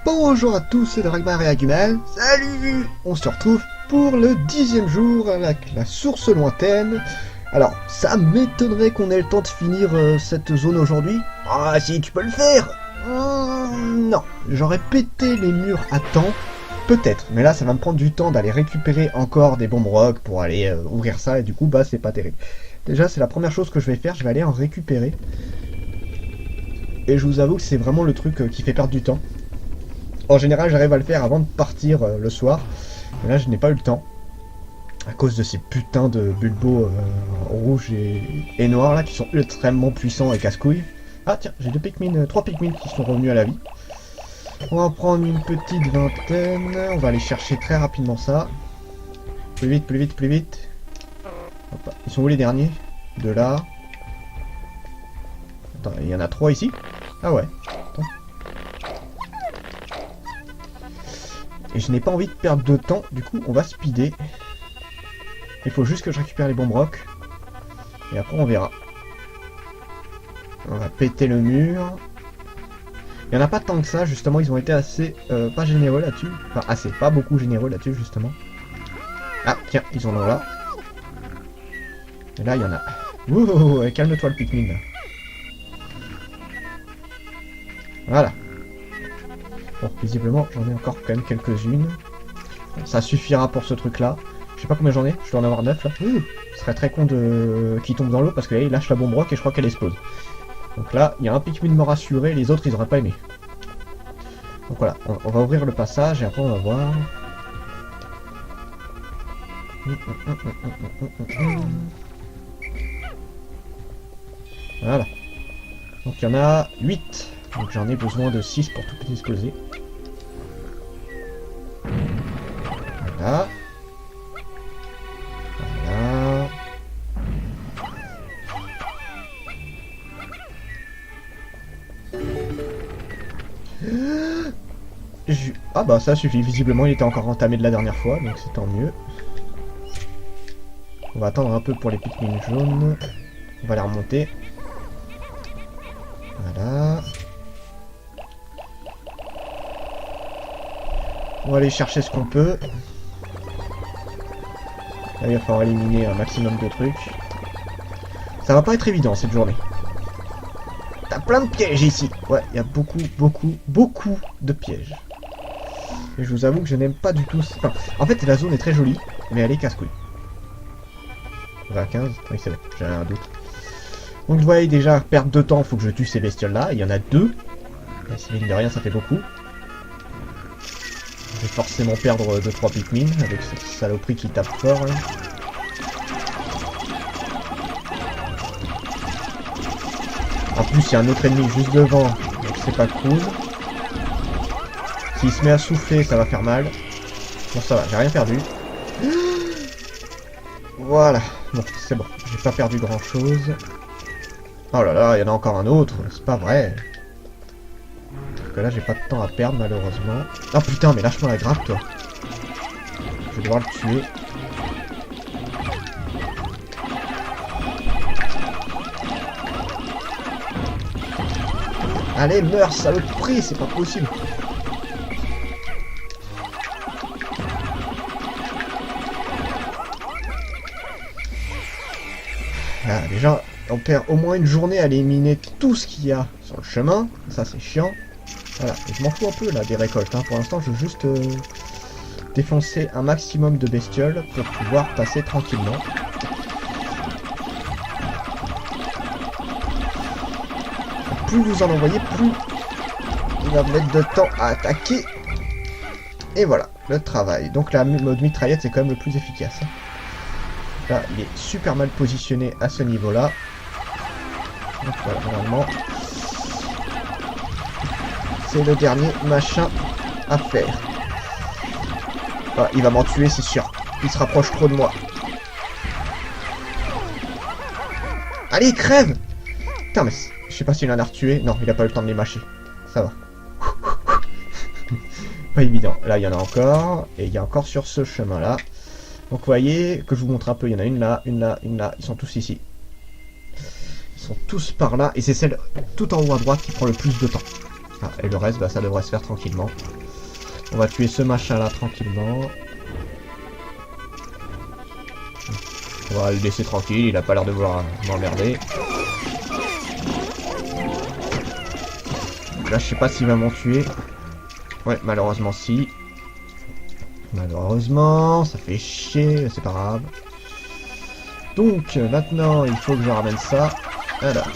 Bonjour à tous, c'est Dragmar et Agumel. Salut! On se retrouve pour le 10e jour avec la source lointaine. Alors, ça m'étonnerait qu'on ait le temps de finir cette zone aujourd'hui. Ah si, tu peux le faire! Non, j'aurais pété les murs à temps. Peut-être, mais là ça va me prendre du temps d'aller récupérer encore des bombes rock pour aller ouvrir ça et du coup bah c'est pas terrible. Déjà c'est la première chose que je vais faire, je vais aller en récupérer. Et je vous avoue que c'est vraiment le truc qui fait perdre du temps. En général, j'arrive à le faire avant de partir le soir. Mais là, je n'ai pas eu le temps. À cause de ces putains de bulbos rouges et noirs là, qui sont extrêmement puissants et casse-couilles. Ah tiens, j'ai 3 Pikmin qui sont revenus à la vie. On va en prendre une petite vingtaine. On va aller chercher très rapidement ça. Plus vite, plus vite, plus vite. Hop, ils sont où les derniers? De là. Attends, il y en a 3 ici. Ah ouais. Attends. Et je n'ai pas envie de perdre de temps, du coup on va speeder. Il faut juste que je récupère les bombes rock. Et après on verra. On va péter le mur. Il n'y en a pas tant que ça, justement, ils ont été assez pas généreux là-dessus. Enfin assez, pas beaucoup généreux là-dessus justement. Ah tiens, ils en ont là. Et là il y en a. Ouh, calme-toi le Pikmin là. Voilà. Bon, visiblement, j'en ai encore quand même quelques-unes. Ça suffira pour ce truc-là. Je sais pas combien j'en ai, je dois en avoir 9 là. Ce serait très con de qui tombe dans l'eau parce que là, il lâche la bombe rock et je crois qu'elle explose. Donc là, il y a un Pikmin mort assuré, les autres, ils auraient pas aimé. Donc voilà, on va ouvrir le passage et après on va voir. Voilà. Donc il y en a 8. Donc j'en ai besoin de 6 pour tout exploser. Voilà. Voilà. Ah bah ça suffit, visiblement il était encore entamé de la dernière fois, donc c'est tant mieux. On va attendre un peu pour les Pikmin jaunes. On va les remonter. Voilà. On va aller chercher ce qu'on peut. Là, il va falloir éliminer un maximum de trucs. Ça va pas être évident cette journée. T'as plein de pièges ici. Ouais, il y a beaucoup de pièges. Et je vous avoue que je n'aime pas du tout... Enfin, en fait, la zone est très jolie, mais elle est casse-couille. On va à 15. Oui, c'est vrai, j'avais un doute. Donc, vous voyez déjà, perdre de temps, il faut que je tue ces bestioles-là. Il y en a 2. Et si mine de rien, ça fait beaucoup. Je vais forcément perdre 2-3 Pikmin avec cette saloperie qui tape fort là. En plus il y a un autre ennemi juste devant, donc c'est pas cool. S'il se met à souffler ça va faire mal. Bon ça va, j'ai rien perdu. Voilà, bon c'est bon, j'ai pas perdu grand chose. Oh là là, il y en a encore un autre, c'est pas vrai. Parce que là j'ai pas de temps à perdre malheureusement. Oh putain mais lâche-moi la grappe toi. Je vais devoir le tuer. Allez meurs saloperie, c'est pas possible. Ah, déjà on perd au moins une journée à éliminer tout ce qu'il y a sur le chemin. Ça c'est chiant. Voilà, et je m'en fous un peu là des récoltes, hein. Pour l'instant je veux juste défoncer un maximum de bestioles pour pouvoir passer tranquillement. Plus vous en envoyez, plus il va mettre de temps à attaquer. Et voilà, le travail. Donc la mode mitraillette c'est quand même le plus efficace. Là il est super mal positionné à ce niveau là. Donc voilà, normalement c'est le dernier machin à faire. Voilà, il va m'en tuer, c'est sûr. Il se rapproche trop de moi. Allez, crève! Putain, mais je sais pas s'il en a retué. Non, il a pas eu le temps de les mâcher. Ça va. pas évident. Là, il y en a encore. Et il y a encore sur ce chemin-là. Donc, vous voyez que je vous montre un peu. Il y en a une là, une là, une là. Ils sont tous ici. Ils sont tous par là. Et c'est celle tout en haut à droite qui prend le plus de temps. Ah, et le reste, bah, ça devrait se faire tranquillement. On va tuer ce machin-là tranquillement. On va le laisser tranquille. Il a pas l'air de vouloir m'emmerder. Là, je sais pas s'il va m'en tuer. Ouais, malheureusement, si. Malheureusement, ça fait chier, c'est pas grave. Donc, maintenant, il faut que je ramène ça. Alors.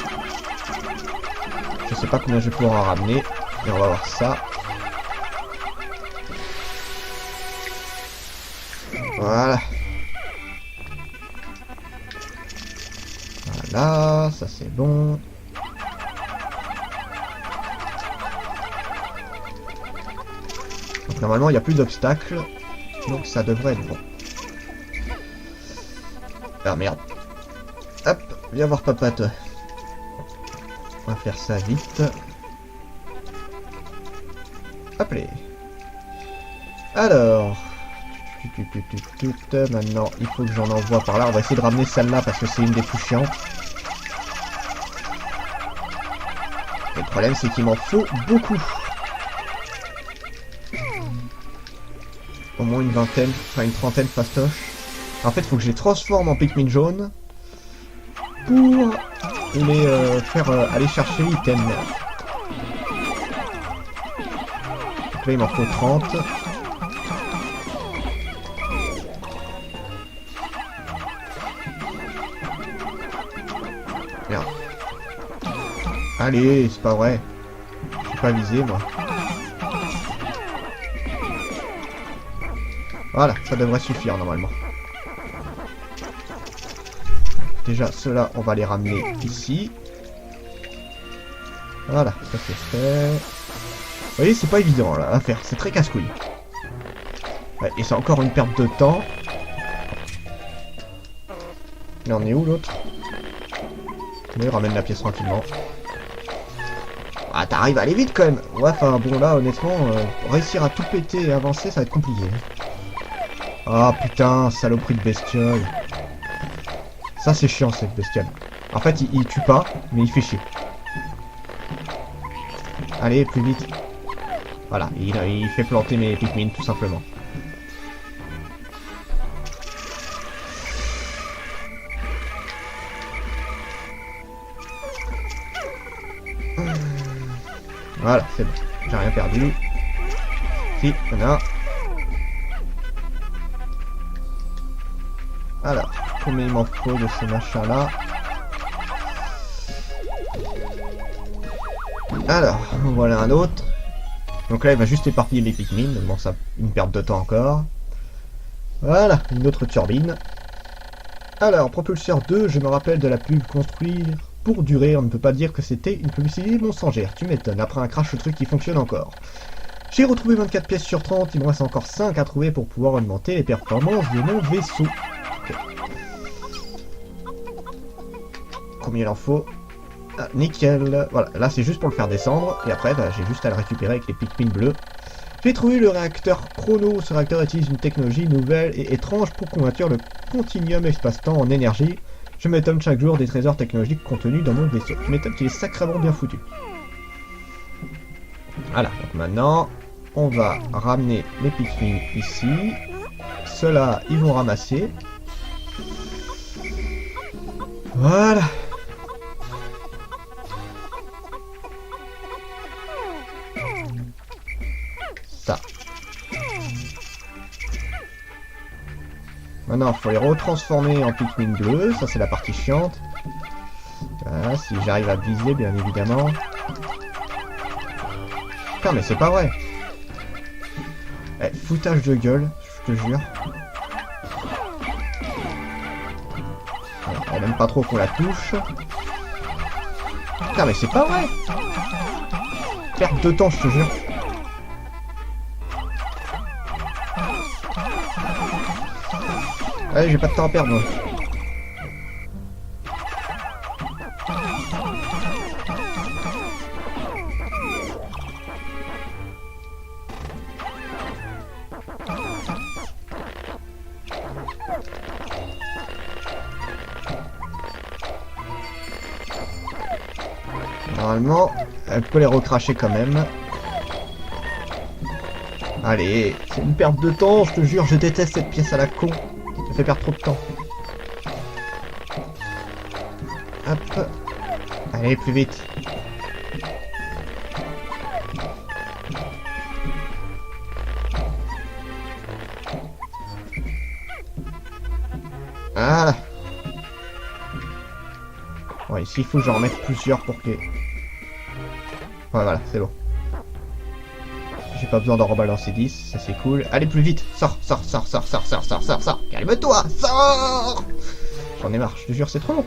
Je sais pas combien je vais pouvoir en ramener. Mais on va voir ça. Voilà. Voilà, ça c'est bon. Donc normalement il n'y a plus d'obstacles. Donc ça devrait être bon. Ah merde. Hop, viens voir papa toi. On va faire ça vite. Hop les. Alors. Maintenant il faut que j'en envoie par là. On va essayer de ramener celle-là parce que c'est une des plus chiantes. Et le problème c'est qu'il m'en faut beaucoup. Au moins une vingtaine, enfin une trentaine fastoche. En fait, il faut que je les transforme en Pikmin jaune pour les faire aller chercher l'item. Donc là, il m'en faut 30. Merde. Allez, c'est pas vrai. Je suis pas visé, moi. Voilà, ça devrait suffire normalement. Déjà, ceux-là, on va les ramener ici. Voilà, ça c'est fait. Vous voyez, c'est pas évident là à faire, c'est très casse-couille. Ouais, et c'est encore une perte de temps. Il en est où l'autre? Mais ramène la pièce tranquillement. Ah, t'arrives à aller vite quand même. Ouais, enfin bon là, honnêtement, réussir à tout péter et avancer, ça va être compliqué. Ah putain, saloperie de bestiole. Ça c'est chiant cette bestiole. En fait il tue pas, mais il fait chier. Allez, plus vite. Voilà, il fait planter mes Pikmin tout simplement. Voilà, c'est bon. J'ai rien perdu. Si, il y en a. Alors, combien il m'en faut de ces machins là? Alors, voilà un autre. Donc là il va juste éparpiller les Pikmin, bon ça, une perte de temps encore. Voilà, une autre turbine. Alors, propulseur 2, je me rappelle de la pub construire pour durer, on ne peut pas dire que c'était une publicité mensongère, tu m'étonnes, après un crash le truc qui fonctionne encore. J'ai retrouvé 24 pièces sur 30, il me reste encore 5 à trouver pour pouvoir augmenter les performances de mon vaisseau. Okay. Combien il en faut? Ah, nickel. Voilà, là c'est juste pour le faire descendre, et après bah, j'ai juste à le récupérer avec les Pikmin bleus. J'ai trouvé le réacteur Chrono. Ce réacteur utilise une technologie nouvelle et étrange pour convertir le continuum espace-temps en énergie. Je m'étonne chaque jour des trésors technologiques contenus dans mon vaisseau. Je m'étonne qu'il est sacrément bien foutu. Voilà, donc maintenant, on va ramener les Pikmin ici. Ceux-là, ils vont ramasser. Voilà. Ça. Maintenant, il faut les retransformer en Pikmin bleu. Ça, c'est la partie chiante. Voilà, si j'arrive à viser, bien évidemment. Putain, mais c'est pas vrai. Eh, foutage de gueule, je te jure. Elle aime pas trop qu'on la touche. Putain, mais c'est pas vrai. Perte de temps, je te jure. Allez, j'ai pas de temps à perdre. Normalement, elle peut les recracher quand même. Allez, c'est une perte de temps, je te jure, je déteste cette pièce à la con. Ça fait perdre trop de temps. Hop. Allez, plus vite. Voilà. Bon, ici, il faut que j'en remette plusieurs pour que... Ouais, voilà, c'est bon. J'ai pas besoin d'en rebalancer 10, ça c'est cool. Allez, plus vite. Sors. Calme-toi, sors. J'en ai marre, je te jure, c'est trop long.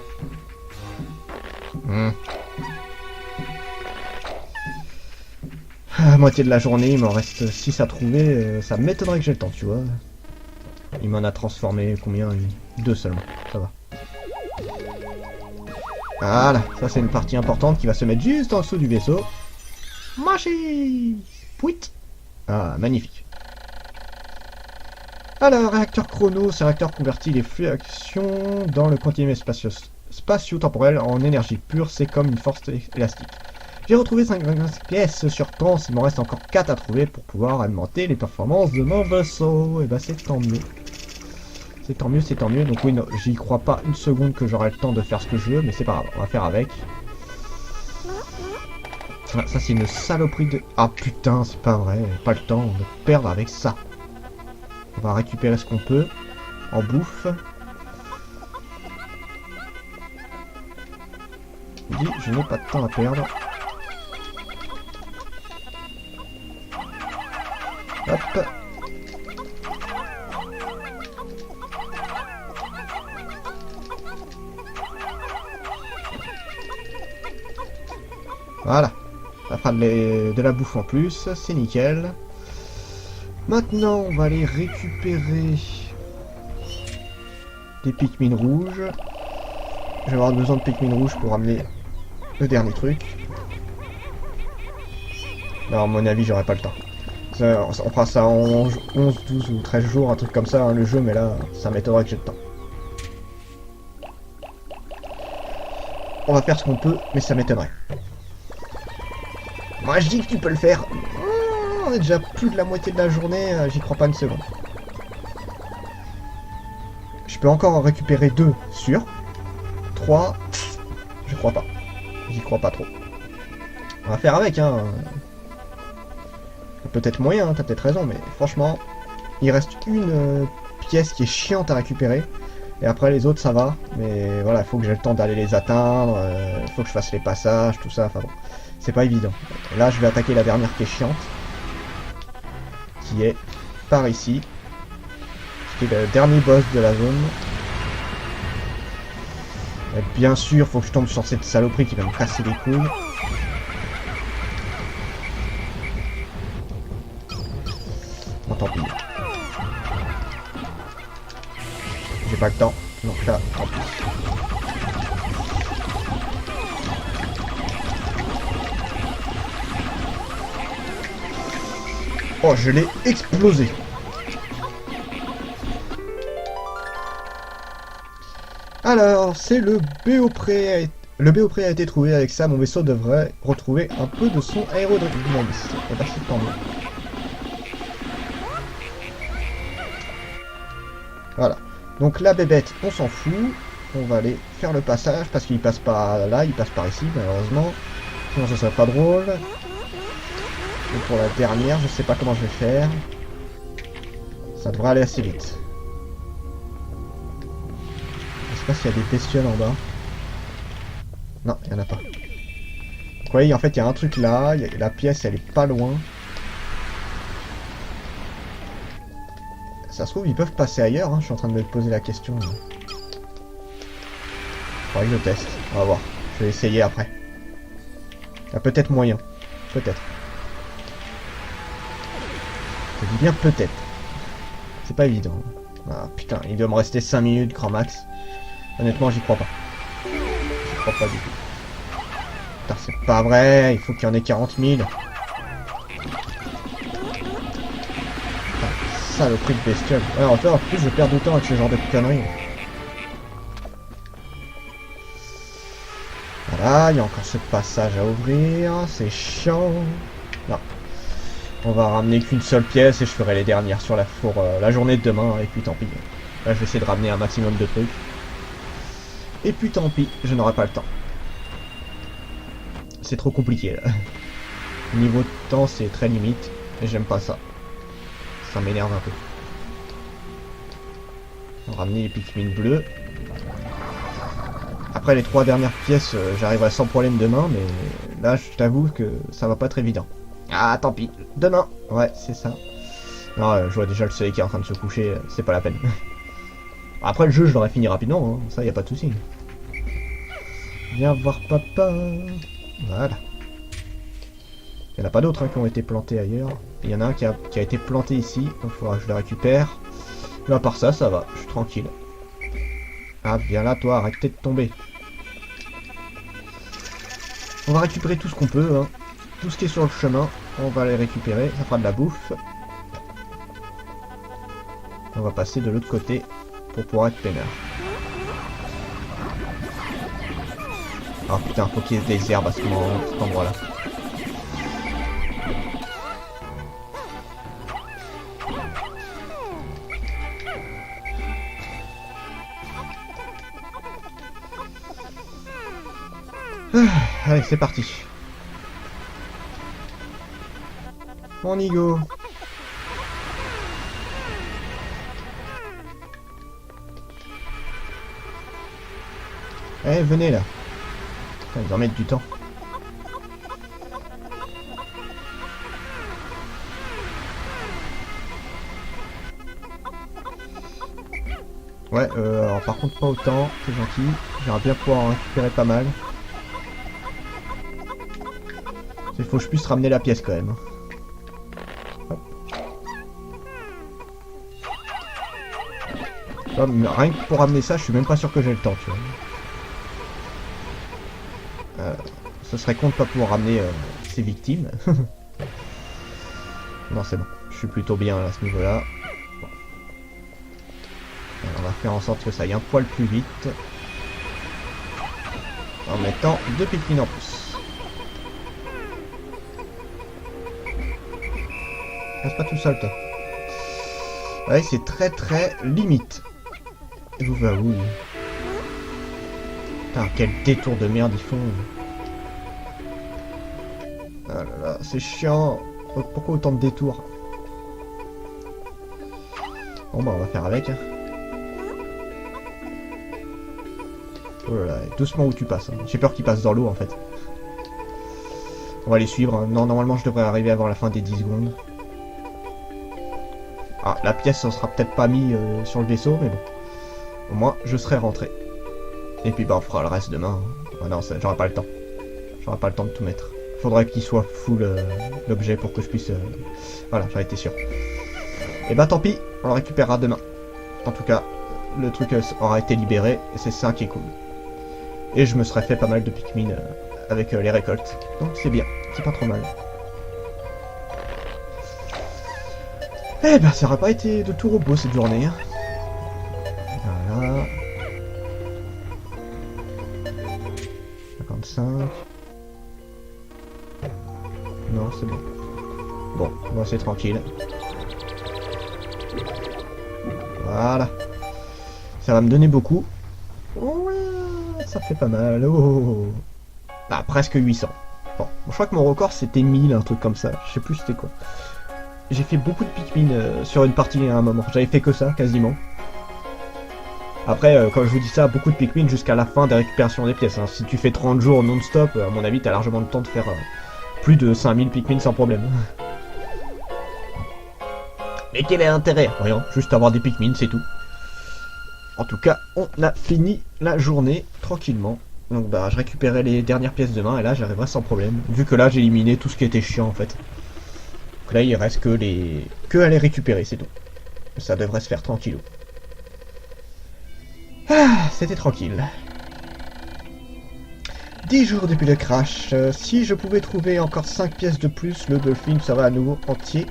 À moitié de la journée, il m'en reste 6 à trouver. Ça m'étonnerait que j'ai le temps, tu vois. Il m'en a transformé combien? 2 seulement, ça va. Voilà, ça c'est une partie importante qui va se mettre juste en dessous du vaisseau. Magie. Pouit. Ah, magnifique. Alors, réacteur chrono, ce réacteur convertit les fluctuations dans le continuum spatio-temporel en énergie pure, c'est comme une force élastique. J'ai retrouvé 5 pièces sur Pense, il m'en reste encore 4 à trouver pour pouvoir augmenter les performances de mon vaisseau. Et bah c'est tant mieux. C'est tant mieux. Donc oui, non, j'y crois pas une seconde que j'aurai le temps de faire ce que je veux, mais c'est pas grave, on va faire avec. Ah, ça c'est une saloperie de... Ah putain, c'est pas vrai, pas le temps de perdre avec ça. On va récupérer ce qu'on peut en bouffe. Je dis, je n'ai pas de temps à perdre. Hop. Voilà. Ça fera de la bouffe en plus, c'est nickel. Maintenant, on va aller récupérer des Pikmin rouges. Je vais avoir besoin de Pikmin rouges pour amener le dernier truc. Alors, à mon avis, j'aurai pas le temps. Ça, on fera ça en 11, 12 ou 13 jours, un truc comme ça, hein, le jeu, mais là, ça m'étonnerait que j'ai le temps. On va faire ce qu'on peut, mais ça m'étonnerait. Moi, je dis que tu peux le faire. On est déjà plus de la moitié de la journée, j'y crois pas une seconde. Je peux encore en récupérer 2, sûr. 3, je crois pas. J'y crois pas trop. On va faire avec, hein. Peut-être moyen, hein, t'as peut-être raison, mais franchement, il reste une pièce qui est chiante à récupérer. Et après, les autres, ça va. Mais voilà, il faut que j'ai le temps d'aller les atteindre. Il faut que je fasse les passages, tout ça. Enfin bon, c'est pas évident. Là, je vais attaquer la dernière qui est chiante. Qui est par ici. C'est le dernier boss de la zone. Et bien sûr, faut que je tombe sur cette saloperie qui va me casser les couilles. Bon, tant pis. J'ai pas le temps, donc là, tant pis. Oh, je l'ai explosé. Alors, c'est le BO-pré. Le BO-pré a été trouvé. Avec ça, mon vaisseau devrait retrouver un peu de son aérodynamisme. Et bah, c'est tant mieux. Voilà. Donc la bébête, on s'en fout. On va aller faire le passage parce qu'il passe pas là, il passe par ici, malheureusement. Sinon, ce serait pas drôle. Et pour la dernière, je sais pas comment je vais faire. Ça devrait aller assez vite. Je sais pas s'il y a des bestioles en bas. Non, il n'y en a pas. Vous voyez, en fait, il y a un truc là. La pièce, elle est pas loin. Ça se trouve, ils peuvent passer ailleurs. Hein. Je suis en train de me poser la question. Faudrait que je teste. On va voir. Je vais essayer après. Il y a peut-être moyen. Peut-être. Je dis bien peut-être. C'est pas évident. Ah putain, il doit me rester 5 minutes grand max. Honnêtement, j'y crois pas. J'y crois pas du tout. Putain, c'est pas vrai. Il faut qu'il y en ait 40 000. Putain, saloperie de bestiole. Ouais, en plus, je perds du temps avec ce genre de conneries. Ah, il y a encore ce passage à ouvrir, c'est chiant. Non. On va ramener qu'une seule pièce et je ferai les dernières sur la journée de demain, et puis tant pis. Là, je vais essayer de ramener un maximum de trucs. Et puis tant pis, je n'aurai pas le temps. C'est trop compliqué là. Niveau de temps, c'est très limite, et j'aime pas ça. Ça m'énerve un peu. On va ramener les Pikmin bleus. Après les 3 dernières pièces, j'arriverai sans problème demain, mais là, je t'avoue que ça va pas être évident. Ah, tant pis. Demain. Ouais, c'est ça. Non, je vois déjà le soleil qui est en train de se coucher, c'est pas la peine. Après, le jeu, je l'aurais fini rapidement, hein. Ça, y a pas de souci. Viens voir papa. Voilà. Il n'y en a pas d'autres qui ont été plantés ailleurs. Il y en a un qui a été planté ici, donc il faudra que je le récupère. Mais à part ça, ça va, je suis tranquille. Ah, viens là, toi, arrête de tomber. On va récupérer tout ce qu'on peut, hein. Tout ce qui est sur le chemin, on va les récupérer, ça fera de la bouffe. On va passer de l'autre côté pour pouvoir être peinard. Oh putain, faut qu'il y ait des herbes à cet endroit-là. Allez, c'est parti. On y go. Eh, venez là. Putain, ils en mettent du temps. Ouais, alors par contre pas autant, c'est gentil. J'aimerais bien pouvoir en récupérer pas mal. Il faut que je puisse ramener la pièce quand même. Hop. Ouais, rien que pour ramener ça, je suis même pas sûr que j'ai le temps, tu vois. Ce serait con de pas pouvoir ramener ces victimes. Non, c'est bon. Je suis plutôt bien à ce niveau-là. Bon. On va faire en sorte que ça aille un poil plus vite. En mettant 2 Pikmin en plus. Reste pas tout seul, toi. Ouais, c'est très limite. Et vous va où? Putain, quel détour de merde ils font. Ah là là, c'est chiant. Pourquoi autant de détours? Bon bah on va faire avec. Hein. Oh là là, doucement où tu passes. Hein. J'ai peur qu'ils passent dans l'eau en fait. On va les suivre. Hein. Non, normalement je devrais arriver avant la fin des 10 secondes. Ah, la pièce ça sera peut-être pas mis sur le vaisseau, mais bon. Au moins je serai rentré. Et puis bah on fera le reste demain. Hein. Ah non, j'aurai pas le temps. J'aurai pas le temps de tout mettre. Faudrait qu'il soit full l'objet pour que je puisse... Voilà, j'en étais sûr. Et bah tant pis, on le récupérera demain. En tout cas, le truc aura été libéré, et c'est ça qui est cool. Et je me serais fait pas mal de Pikmin avec les récoltes. Donc c'est bien, c'est pas trop mal. Eh ben ça aurait pas été de tout repos cette journée. Hein. Voilà. 55. Non, c'est bon. Bon, moi c'est tranquille. Voilà. Ça va me donner beaucoup. Ouais, ça fait pas mal. Oh. Ah, presque 800. Bon, je crois que mon record c'était 1000, un truc comme ça. Je sais plus c'était quoi. J'ai fait beaucoup de Pikmin sur une partie à un moment. J'avais fait que ça, quasiment. Après, quand je vous dis ça, beaucoup de Pikmin jusqu'à la fin des récupérations des pièces. Hein. Si tu fais 30 jours non-stop, à mon avis, t'as largement le temps de faire plus de 5000 Pikmin sans problème. Mais quel est l'intérêt? Rien, juste avoir des Pikmin, c'est tout. En tout cas, on a fini la journée tranquillement. Donc bah, je récupérerai les dernières pièces demain et là, j'arriverai sans problème. Vu que là, j'ai éliminé tout ce qui était chiant en fait. Donc là, il reste que à les récupérer, c'est tout. Ça devrait se faire tranquillou. Ah, c'était tranquille. 10 jours depuis le crash. Si je pouvais trouver encore 5 pièces de plus, le Dolphin serait à nouveau entier.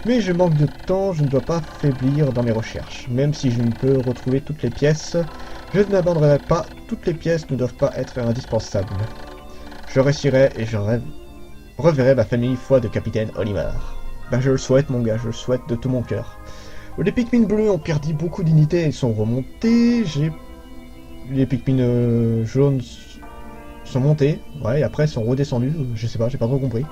Mais je manque de temps, je ne dois pas faiblir dans mes recherches. Même si je ne peux retrouver toutes les pièces, je ne m'abandonnerai pas. Toutes les pièces ne doivent pas être indispensables. je réussirai et reverrai ma famille foi de capitaine Olimar. Ben je le souhaite mon gars, je le souhaite de tout mon cœur. Les Pikmin bleus ont perdu beaucoup d'unités et sont remontés. Les Pikmin jaunes sont montés, ouais, et après sont redescendus, je sais pas, j'ai pas trop compris.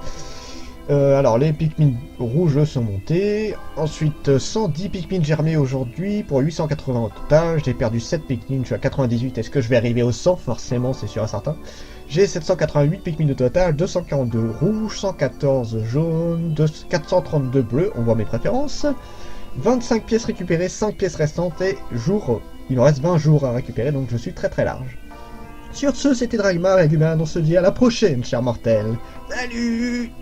Alors les Pikmin rouges sont montés. Ensuite 110 Pikmin germés aujourd'hui pour 880 au total. J'ai perdu 7 Pikmin, je suis à 98. Est-ce que je vais arriver au 100? Forcément, c'est sûr et certain. J'ai 788 Pikmin au total, 242 rouges, 114 jaunes, 432 bleus, on voit mes préférences. 25 pièces récupérées, 5 pièces restantes et il me reste 20 jours à récupérer, donc je suis très très large. Sur ce, c'était Dragmar et Guman, on se dit à la prochaine, chers mortels. Salut!